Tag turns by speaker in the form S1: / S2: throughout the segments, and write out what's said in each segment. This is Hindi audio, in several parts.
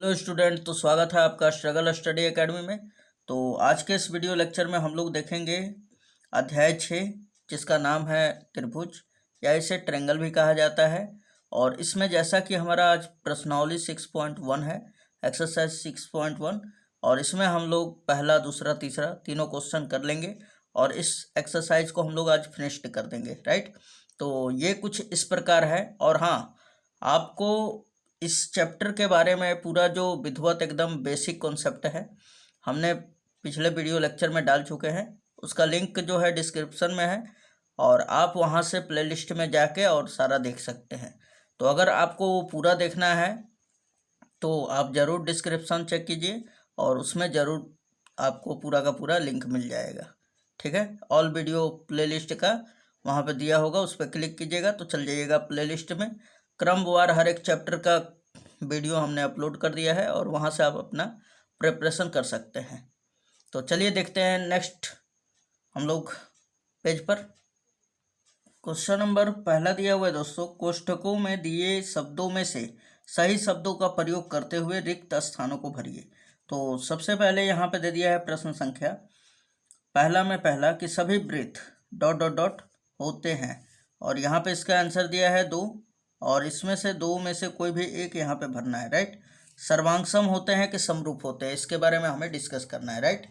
S1: हेलो स्टूडेंट, तो स्वागत है आपका स्ट्रगल स्टडी एकेडमी में। तो आज के इस वीडियो लेक्चर में हम लोग देखेंगे अध्याय 6, जिसका नाम है त्रिभुज, या इसे ट्रेंगल भी कहा जाता है। और इसमें जैसा कि हमारा आज प्रश्नावली 6.1 है, एक्सरसाइज 6.1, और इसमें हम लोग पहला, दूसरा, तीसरा तीनों क्वेश्चन कर लेंगे और इस एक्सरसाइज को हम लोग आज फिनिश्ड कर देंगे, राइट। तो ये कुछ इस प्रकार है। और हाँ, आपको इस चैप्टर के बारे में पूरा जो विधिवत एकदम बेसिक कॉन्सेप्ट है, हमने पिछले वीडियो लेक्चर में डाल चुके हैं। उसका लिंक जो है डिस्क्रिप्शन में है, और आप वहां से प्लेलिस्ट में जाके और सारा देख सकते हैं। तो अगर आपको वो पूरा देखना है तो आप ज़रूर डिस्क्रिप्शन चेक कीजिए, और उसमें ज़रूर आपको पूरा का पूरा लिंक मिल जाएगा, ठीक है। ऑल वीडियो प्लेलिस्ट का वहाँ पे दिया होगा, उस पर क्लिक कीजिएगा तो चल जाइएगा प्लेलिस्ट में। क्रमवार हर एक चैप्टर का वीडियो हमने अपलोड कर दिया है, और वहाँ से आप अपना प्रिपरेशन कर सकते हैं। तो चलिए देखते हैं नेक्स्ट हम लोग पेज पर। क्वेश्चन नंबर पहला दिया हुआ है दोस्तों, कोष्ठकों में दिए शब्दों में से सही शब्दों का प्रयोग करते हुए रिक्त स्थानों को भरिए। तो सबसे पहले यहाँ पे दे दिया है प्रश्न संख्या पहला में पहला कि सभी वृत्त ... होते हैं, और यहाँ पे इसका आंसर दिया है 2, और इसमें से 2 में से कोई भी एक यहाँ पे भरना है, राइट। सर्वांगसम होते हैं कि समरूप होते हैं, इसके बारे में हमें डिस्कस करना है, राइट।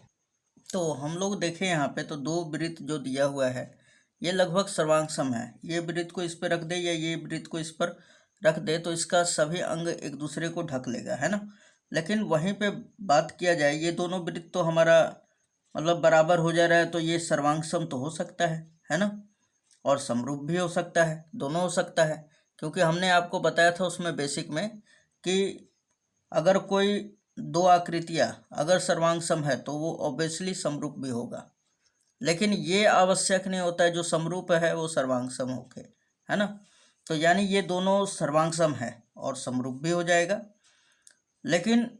S1: तो हम लोग देखें यहाँ पे तो 2 वृत्त जो दिया हुआ है ये लगभग सर्वांगसम है। ये वृत्त को इस पर रख दे या ये वृत्त को इस पर रख दे तो इसका सभी अंग एक दूसरे को ढक लेगा, है ना। लेकिन वहीं पे बात किया जाए, ये दोनों वृत्त तो हमारा मतलब बराबर हो जा रहा है, तो ये सर्वांगसम तो हो सकता है ना, और समरूप भी हो सकता है, दोनों हो सकता है। क्योंकि हमने आपको बताया था उसमें बेसिक में कि अगर कोई 2 आकृतियाँ अगर सर्वांगसम है तो वो ऑब्वियसली समरूप भी होगा। लेकिन ये आवश्यक नहीं होता है जो समरूप है वो सर्वांगसम होके, है ना। तो यानी ये दोनों सर्वांगसम है और समरूप भी हो जाएगा। लेकिन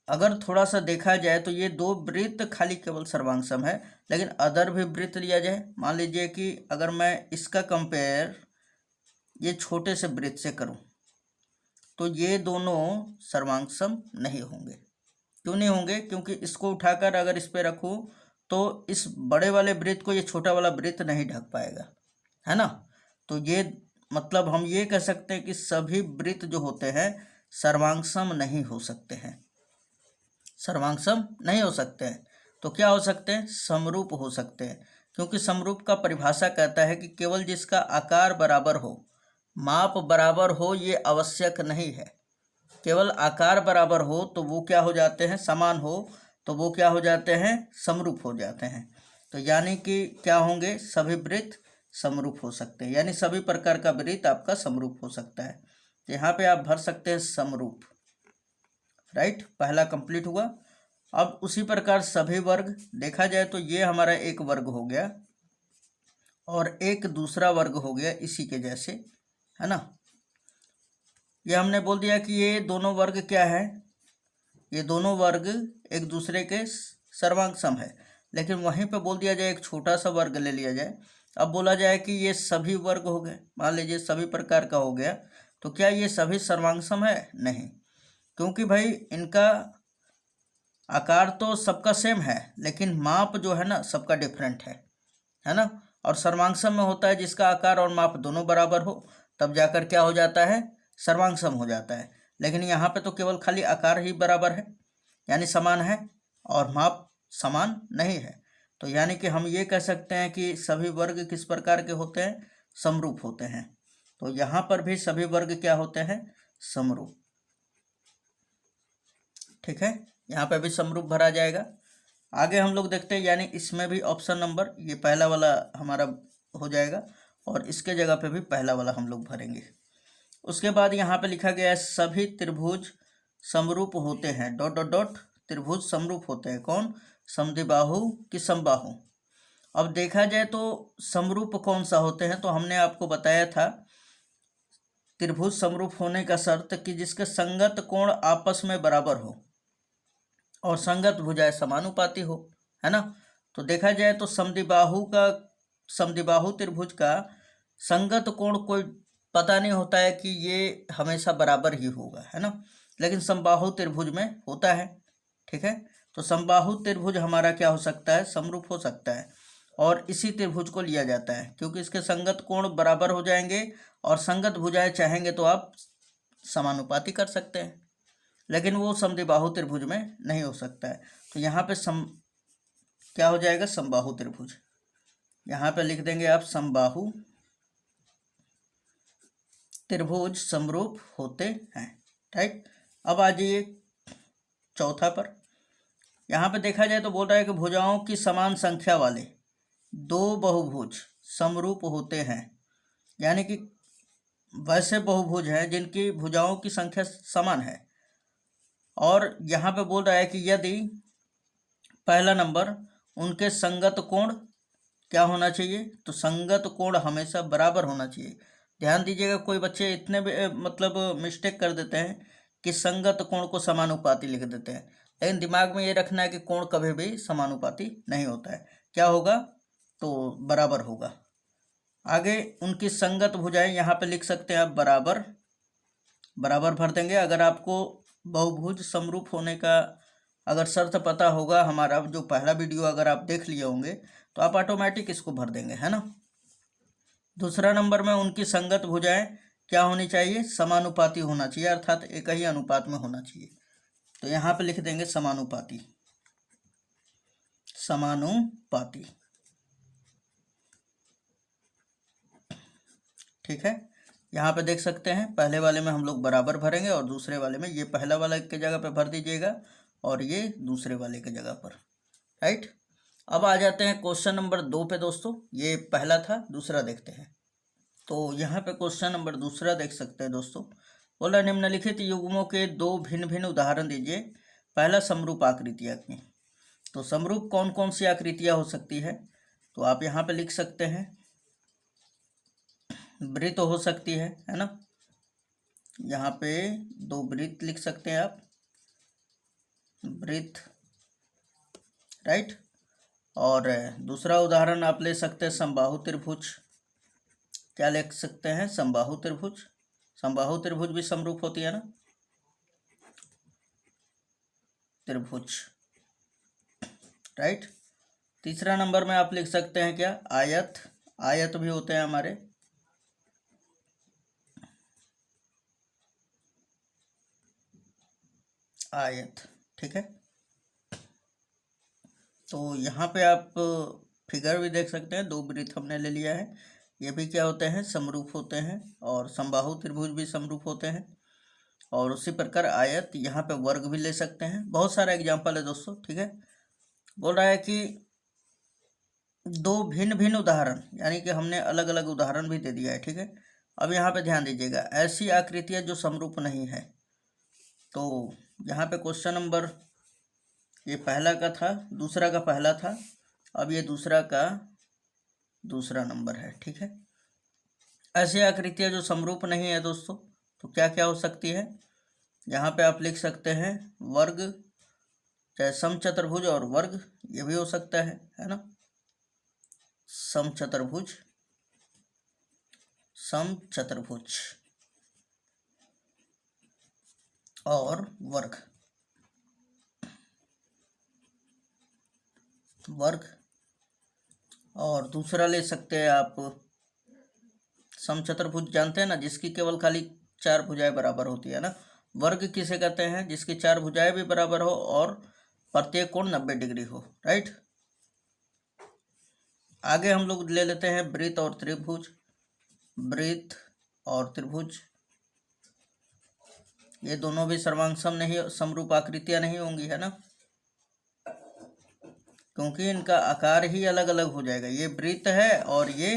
S1: अगर थोड़ा सा देखा जाए तो ये 2 वृत्त खाली केवल सर्वांगसम है, लेकिन अदर भी वृत्त लिया जाए, मान लीजिए कि अगर मैं इसका कंपेयर ये छोटे से वृत्त से करूं तो ये दोनों सर्वांगसम नहीं होंगे। क्यों नहीं होंगे? क्योंकि इसको उठाकर अगर इस पे रखूं तो इस बड़े वाले वृत्त को ये छोटा वाला वृत्त नहीं ढक पाएगा, है ना। तो ये मतलब हम ये कह सकते हैं कि सभी वृत्त जो होते हैं सर्वांगसम नहीं हो सकते हैं, सर्वांगसम नहीं हो सकते हैं। तो क्या हो सकते हैं? समरूप हो सकते हैं। क्योंकि समरूप का परिभाषा कहता है कि केवल जिसका आकार बराबर हो, माप बराबर हो, ये आवश्यक नहीं है। केवल आकार बराबर हो तो वो क्या हो जाते हैं? समान हो तो वो क्या हो जाते हैं? समरूप हो जाते हैं। तो यानी कि क्या होंगे? सभी वृत्त समरूप हो सकते हैं, यानी सभी प्रकार का वृत्त आपका समरूप हो सकता है। तो यहाँ पे आप भर सकते हैं समरूप, राइट। पहला कंप्लीट हुआ। अब उसी प्रकार सभी वर्ग देखा जाए तो ये हमारा एक वर्ग हो गया और एक दूसरा वर्ग हो गया इसी के जैसे, है ना। ये हमने बोल दिया कि ये दोनों वर्ग क्या है, ये दोनों वर्ग एक दूसरे के सर्वांगसम है। लेकिन वहीं पे बोल दिया जाए एक छोटा सा वर्ग ले लिया जाए, अब बोला जाए कि ये सभी वर्ग हो गए, मान लीजिए सभी प्रकार का हो गया, तो क्या ये सभी सर्वांगसम है? नहीं, क्योंकि भाई इनका आकार तो सबका सेम है लेकिन माप जो है ना सबका डिफरेंट है ना। और सर्वांगसम में होता है जिसका आकार और माप दोनों बराबर हो, तब जाकर क्या हो जाता है? सर्वांगसम हो जाता है। लेकिन यहाँ पे तो केवल खाली आकार ही बराबर है, यानी समान है, और माप समान नहीं है। तो यानी कि हम ये कह सकते हैं कि सभी वर्ग किस प्रकार के होते हैं? समरूप होते हैं। तो यहाँ पर भी सभी वर्ग क्या होते हैं? समरूप, ठीक है। यहाँ पे भी समरूप भरा जाएगा। आगे हम लोग देखते हैं, यानी इसमें भी ऑप्शन नंबर ये पहला वाला हमारा हो जाएगा, और इसके जगह पे भी पहला वाला हम लोग भरेंगे। उसके बाद यहाँ पे लिखा गया है सभी त्रिभुज समरूप होते हैं ... त्रिभुज समरूप होते हैं। कौन? समद्विबाहु कि समबाहु। अब देखा जाए तो समरूप कौन सा होते हैं, तो हमने आपको बताया था त्रिभुज समरूप होने का शर्त कि जिसके संगत कोण आपस में बराबर हो और संगत भुजाएं समानुपाती हो, है ना। तो देखा जाए तो समद्विबाहु त्रिभुज का संगत कोण कोई पता नहीं होता है कि ये हमेशा बराबर ही होगा, है ना। लेकिन समबाहु त्रिभुज में होता है। ठीक है, तो समबाहु त्रिभुज हमारा क्या हो सकता है, समरूप हो सकता है, और इसी त्रिभुज को लिया जाता है क्योंकि इसके संगत कोण बराबर हो जाएंगे, और संगत भुजाएं चाहेंगे तो आप समानुपाती कर सकते हैं, लेकिन वो समद्विबाहु त्रिभुज में नहीं हो सकता है। तो यहाँ पे क्या हो जाएगा, समबाहु त्रिभुज। यहाँ पे लिख देंगे आप समबाहु त्रिभुज समरूप होते हैं। राइट, अब आ जाइए चौथा पर। यहाँ पे देखा जाए तो बोल रहा है कि भुजाओं की समान संख्या वाले दो बहुभुज समरूप होते हैं, यानी कि वैसे बहुभुज हैं जिनकी भुजाओं की संख्या समान है। और यहाँ पे बोल रहा है कि यदि पहला नंबर उनके संगत कोण क्या होना चाहिए, तो संगत कोण हमेशा बराबर होना चाहिए। ध्यान दीजिएगा, कोई बच्चे इतने भी मतलब मिस्टेक कर देते हैं कि संगत कोण को समानुपाती लिख देते हैं, लेकिन दिमाग में ये रखना है कि कोण कभी भी समानुपाती नहीं होता है। क्या होगा, तो बराबर होगा। आगे उनकी संगत भुजाएं यहाँ पे लिख सकते हैं आप बराबर, बराबर भर देंगे। अगर आपको बहुभुज समरूप होने का अगर शर्त पता होगा, हमारा जो पहला वीडियो अगर आप देख लिए होंगे, तो आप ऑटोमेटिक इसको भर देंगे, है ना। दूसरा नंबर में उनकी संगत भुजाएं क्या होनी चाहिए, समानुपाती होना चाहिए, अर्थात एक ही अनुपात में होना चाहिए। तो यहाँ पे लिख देंगे समानुपाती, समानुपाती। ठीक है, यहाँ पे देख सकते हैं पहले वाले में हम लोग बराबर भरेंगे और दूसरे वाले में ये पहला वाला के जगह पे भर दीजिएगा और ये दूसरे वाले के जगह पर। राइट, अब आ जाते हैं क्वेश्चन नंबर 2 पे दोस्तों। ये पहला था, दूसरा देखते हैं। तो यहाँ पे क्वेश्चन नंबर दूसरा देख सकते हैं दोस्तों। बोला निम्नलिखित युग्मों के दो भिन्न भिन्न उदाहरण दीजिए। पहला समरूप आकृतियाँ की। तो समरूप कौन कौन सी आकृतियाँ हो सकती है, तो आप यहाँ पे लिख सकते हैं वृत्त हो सकती है ना। यहाँ पे दो वृत्त लिख सकते हैं आप, वृत्त। राइट, और दूसरा उदाहरण आप ले सकते हैं समबाहु त्रिभुज। क्या लिख सकते हैं, समबाहु त्रिभुज। समबाहु त्रिभुज भी समरूप होती है ना, त्रिभुज। राइट, तीसरा नंबर में आप लिख सकते हैं क्या, आयत। आयत भी होते हैं हमारे। आयत, ठीक है। तो यहाँ पे आप फिगर भी देख सकते हैं, दो वृत्त हमने ले लिया है, ये भी क्या होते हैं, समरूप होते हैं। और समबाहु त्रिभुज भी समरूप होते हैं। और उसी प्रकार आयत, यहाँ पे वर्ग भी ले सकते हैं। बहुत सारा एग्जाम्पल है दोस्तों। ठीक है, बोल रहा है कि दो भिन्न भिन्न उदाहरण, यानी कि हमने अलग अलग उदाहरण भी दे दिया है। ठीक है, अब यहाँ पे ध्यान दीजिएगा, ऐसी आकृतियाँ जो समरूप नहीं है। तो यहाँ पे क्वेश्चन नंबर, ये पहला का था, दूसरा का पहला था, अब ये दूसरा का दूसरा नंबर है। ठीक है, ऐसी आकृतियाँ जो समरूप नहीं है दोस्तों, तो क्या क्या हो सकती है, यहाँ पे आप लिख सकते हैं वर्ग, चाहे समचतुर्भुज और वर्ग, ये भी हो सकता है ना। समचतुर्भुज, समचतुर्भुज और वर्ग, वर्ग। और दूसरा ले सकते हैं आप समचतुर्भुज, जानते हैं ना, जिसकी केवल खाली चार भुजाएं बराबर होती है ना। वर्ग किसे कहते हैं, जिसकी चार भुजाएं भी बराबर हो और प्रत्येक कोण 90 डिग्री हो। राइट, आगे हम लोग ले लेते हैं वृत्त और त्रिभुज। वृत्त और त्रिभुज, ये दोनों भी सर्वांग नहीं, समरूप आकृतियां नहीं होंगी, है ना, क्योंकि इनका आकार ही अलग अलग हो जाएगा। ये वृत्त है और ये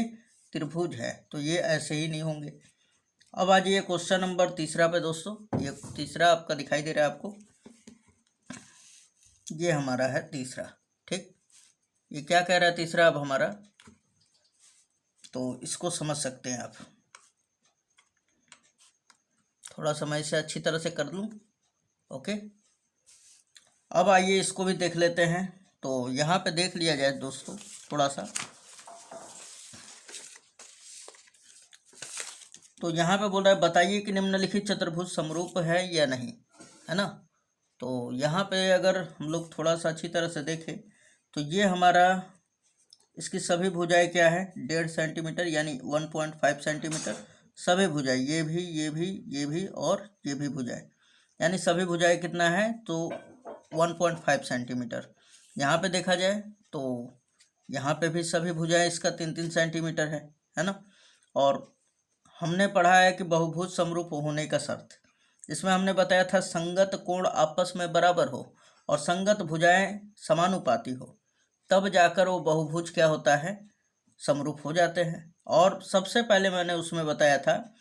S1: त्रिभुज है, तो ये ऐसे ही नहीं होंगे। अब आ जाइए क्वेश्चन नंबर तीसरा पे दोस्तों। ये तीसरा आपका दिखाई दे रहा है आपको, ये हमारा है तीसरा। ठीक, ये क्या कह रहा है तीसरा अब हमारा, तो इसको समझ सकते हैं आप। थोड़ा समय से अच्छी तरह से कर लूँ, ओके। अब आइए इसको भी देख लेते हैं। तो यहाँ पे देख लिया जाए दोस्तों थोड़ा सा। तो यहाँ पे बोल रहा है बताइए कि निम्नलिखित चतुर्भुज समरूप है या नहीं। है ना। तो यहाँ पे अगर हम लोग थोड़ा सा अच्छी तरह से देखें तो ये हमारा इसकी सभी भुजाएं क्या है 1.5 सेंटीमीटर यानी 1.5 सेंटीमीटर। सभी भुजाएं ये भी और ये भी भुजाएं यानी सभी भुजाएं कितना है तो 1.5 सेंटीमीटर। यहाँ पे देखा जाए तो यहाँ पे भी सभी भुजाएं इसका 3-3 सेंटीमीटर है ना। और हमने पढ़ा है कि बहुभुज समरूप होने का शर्त, इसमें हमने बताया था संगत कोण आपस में बराबर हो और संगत भुजाएं समानुपाती हो, तब जाकर वो बहुभुज क्या होता है समरूप हो जाते हैं। और सबसे पहले मैंने उसमें बताया था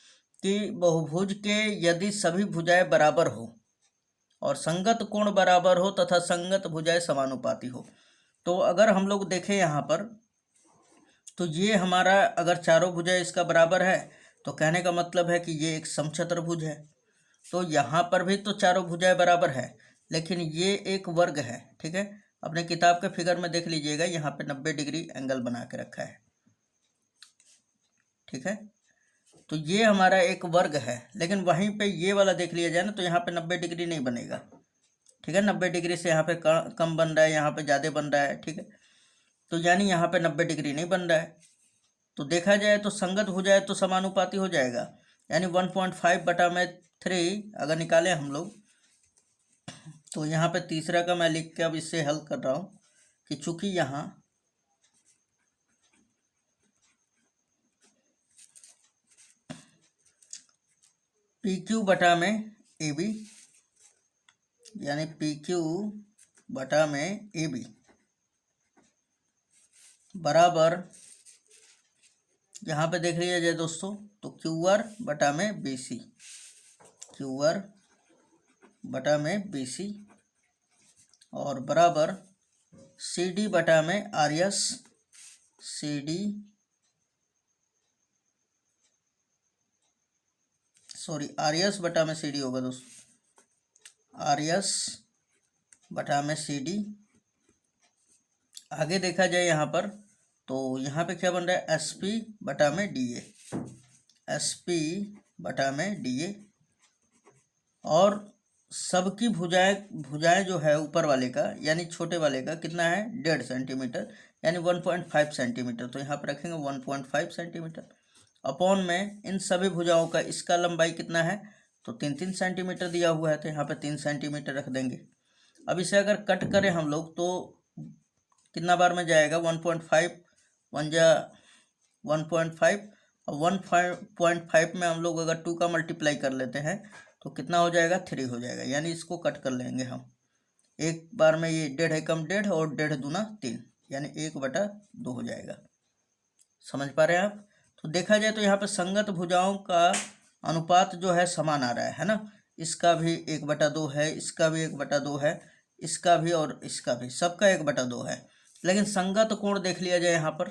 S1: कि बहुभुज के यदि सभी भुजाएं बराबर हो और संगत कोण बराबर हो तथा संगत भुजाएं समानुपाती हो, तो अगर हम लोग देखें यहाँ पर तो ये हमारा अगर चारों भुजाएं इसका बराबर है तो कहने का मतलब है कि ये एक समचतुर्भुज है। तो यहाँ पर भी तो चारों भुजाएं बराबर है, लेकिन ये एक वर्ग है। ठीक है, अपने किताब के फिगर में देख लीजिएगा, यहाँ पे 90 डिग्री एंगल बना के रखा है। ठीक है, तो ये हमारा एक वर्ग है, लेकिन वहीं पे ये वाला देख लिया जाए ना तो यहाँ पे 90 डिग्री नहीं बनेगा। ठीक है, 90 डिग्री से यहाँ पे कम बन रहा है, यहाँ पे ज़्यादा बन रहा है। ठीक है, तो यानी यहाँ पे 90 डिग्री नहीं बन रहा है। तो देखा जाए तो संगत भुजाएं तो समानुपाती हो जाएगा, यानी 1.5/3 अगर निकालें हम लोग तो यहाँ पे तीसरा का मैं लिख के अब इससे हल कर रहा हूँ कि चूंकि यहाँ PQ/AB यानी PQ/AB बराबर, यहाँ पे देख लिया जाए दोस्तों तो QR/BC, QR/BC और बराबर CD/RS, RS/CD होगा दोस्तों, RS/CD। आगे देखा जाए यहाँ पर तो यहाँ पे क्या बन रहा है SP/DA, SP/DA। और सबकी भुजाएं जो है ऊपर वाले का यानी छोटे वाले का कितना है 1.5 सेंटीमीटर यानी 1.5 सेंटीमीटर। तो यहाँ पर रखेंगे 1.5 सेंटीमीटर अपॉन में इन सभी भुजाओं का इसका लंबाई कितना है तो 3-3 सेंटीमीटर दिया हुआ है, तो यहाँ पे 3 सेंटीमीटर रख देंगे। अब इसे अगर कट करें हम लोग तो कितना बार में जाएगा 1.5 1 जा 1.5 और 1.5 में हम लोग अगर 2 का मल्टीप्लाई कर लेते हैं तो कितना हो जाएगा 3 हो जाएगा, यानी इसको कट कर लेंगे हम। एक बार में ये 1.5 कम 1.5 और 1.5 दूना 3 यानी 1/2 हो जाएगा। समझ पा रहे हैं आप। तो देखा जाए तो यहाँ पे संगत भुजाओं का अनुपात जो है समान आ रहा है ना, इसका भी 1/2 है, इसका भी 1/2 है, इसका भी और इसका भी, सबका 1/2 है। लेकिन संगत कोण देख लिया जाए यहाँ पर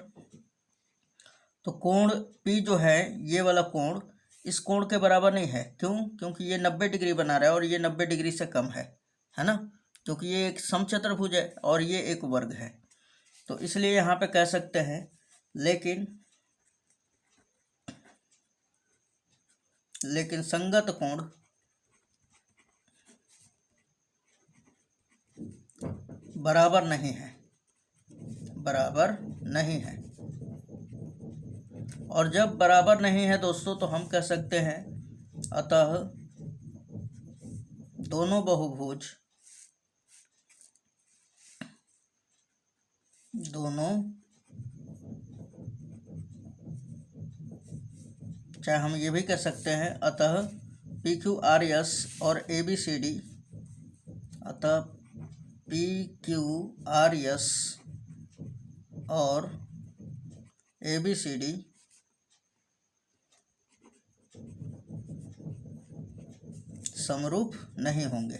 S1: तो कोण P जो है ये वाला कोण इस कोण के बराबर नहीं है। क्यों? क्योंकि ये 90 डिग्री बना रहा है और ये 90 डिग्री से कम है ना, क्योंकि ये एक समचतुर्भुज है और ये एक वर्ग है। तो इसलिए यहाँ पे कह सकते हैं लेकिन संगत कोण बराबर नहीं है। और जब बराबर नहीं है दोस्तों तो हम कह सकते हैं अतः दोनों बहुभुज चाहे हम ये भी कह सकते हैं अतः PQRS और ABCD, अतः PQRS और ABCD समरूप नहीं होंगे।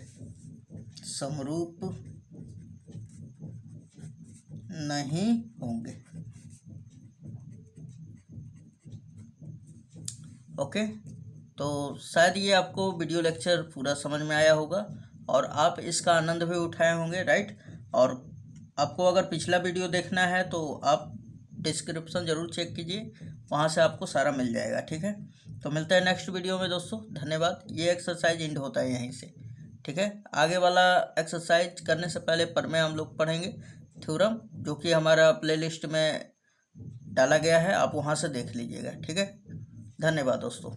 S1: ओके, तो शायद ये आपको वीडियो लेक्चर पूरा समझ में आया होगा और आप इसका आनंद भी उठाए होंगे, राइट। और आपको अगर पिछला वीडियो देखना है तो आप डिस्क्रिप्शन ज़रूर चेक कीजिए, वहाँ से आपको सारा मिल जाएगा। ठीक है, तो मिलते हैं नेक्स्ट वीडियो में दोस्तों, धन्यवाद। ये एक्सरसाइज एंड होता है यहीं से। ठीक है। आगे वाला एक्सरसाइज करने से पहले प्रमेय हम लोग पढ़ेंगे थ्योरम, जो कि हमारा प्लेलिस्ट में डाला गया है, आप वहाँ से देख लीजिएगा। ठीक है, धन्यवाद दोस्तों।